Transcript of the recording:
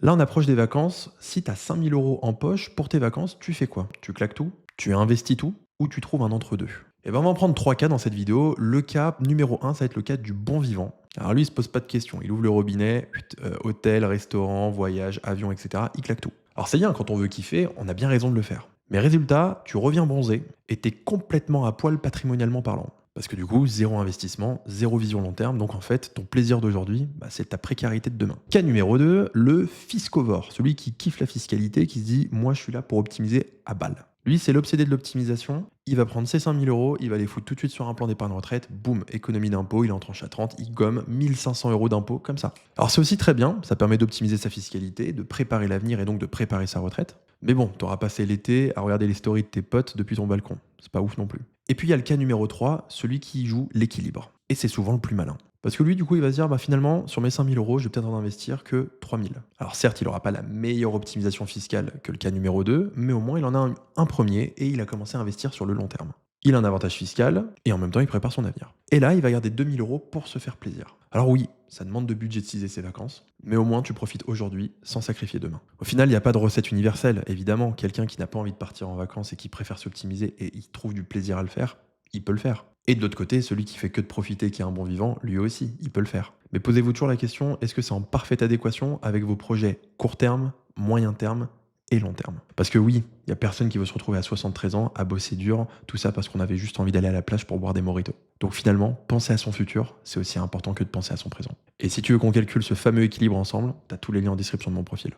Là, on approche des vacances. Si tu as 5 000 € en poche pour tes vacances, tu fais quoi? Tu claques tout? Tu investis tout? Ou tu trouves un entre-deux? Et ben, on va en prendre 3 cas dans cette vidéo. Le cas numéro un, ça va être le cas du bon vivant. Alors lui, il se pose pas de questions. Il ouvre le robinet, hôtel, restaurant, voyage, avion, etc. Il claque tout. Alors c'est bien, quand on veut kiffer, on a bien raison de le faire. Mais résultat, tu reviens bronzé et t'es complètement à poil patrimonialement parlant. Parce que du coup, zéro investissement, zéro vision long terme. Donc en fait, ton plaisir d'aujourd'hui, bah, c'est ta précarité de demain. Cas numéro 2, le fiscovore. Celui qui kiffe la fiscalité, qui se dit, moi je suis là pour optimiser à balle. Lui, c'est l'obsédé de l'optimisation. Il va prendre ses 5 000 €, il va les foutre tout de suite sur un plan d'épargne retraite. Boum, économie d'impôt, il en tranche à 30, il gomme 1500 € d'impôt comme ça. Alors c'est aussi très bien, ça permet d'optimiser sa fiscalité, de préparer l'avenir et donc de préparer sa retraite. Mais bon, t'auras passé l'été à regarder les stories de tes potes depuis ton balcon. C'est pas ouf non plus. Et puis il y a le cas numéro 3, celui qui joue l'équilibre. Et c'est souvent le plus malin. Parce que lui, du coup, il va se dire, bah, finalement, sur mes 5 000 €, je vais peut-être en investir que 3 000. Alors certes, il n'aura pas la meilleure optimisation fiscale que le cas numéro 2, mais au moins, il en a un premier et il a commencé à investir sur le long terme. Il a un avantage fiscal et en même temps, il prépare son avenir. Et là, il va garder 2 000 € pour se faire plaisir. Alors oui, ça demande de budgétiser ses vacances, mais au moins, tu profites aujourd'hui sans sacrifier demain. Au final, il n'y a pas de recette universelle, évidemment. Quelqu'un qui n'a pas envie de partir en vacances et qui préfère s'optimiser et il trouve du plaisir à le faire, il peut le faire. Et de l'autre côté, celui qui fait que de profiter, qui est un bon vivant, lui aussi, il peut le faire. Mais posez-vous toujours la question, est-ce que c'est en parfaite adéquation avec vos projets court terme, moyen terme et long terme? Parce que oui, il n'y a personne qui veut se retrouver à 73 ans, à bosser dur, tout ça parce qu'on avait juste envie d'aller à la plage pour boire des mojitos. Donc finalement, penser à son futur, c'est aussi important que de penser à son présent. Et si tu veux qu'on calcule ce fameux équilibre ensemble, t'as tous les liens en description de mon profil.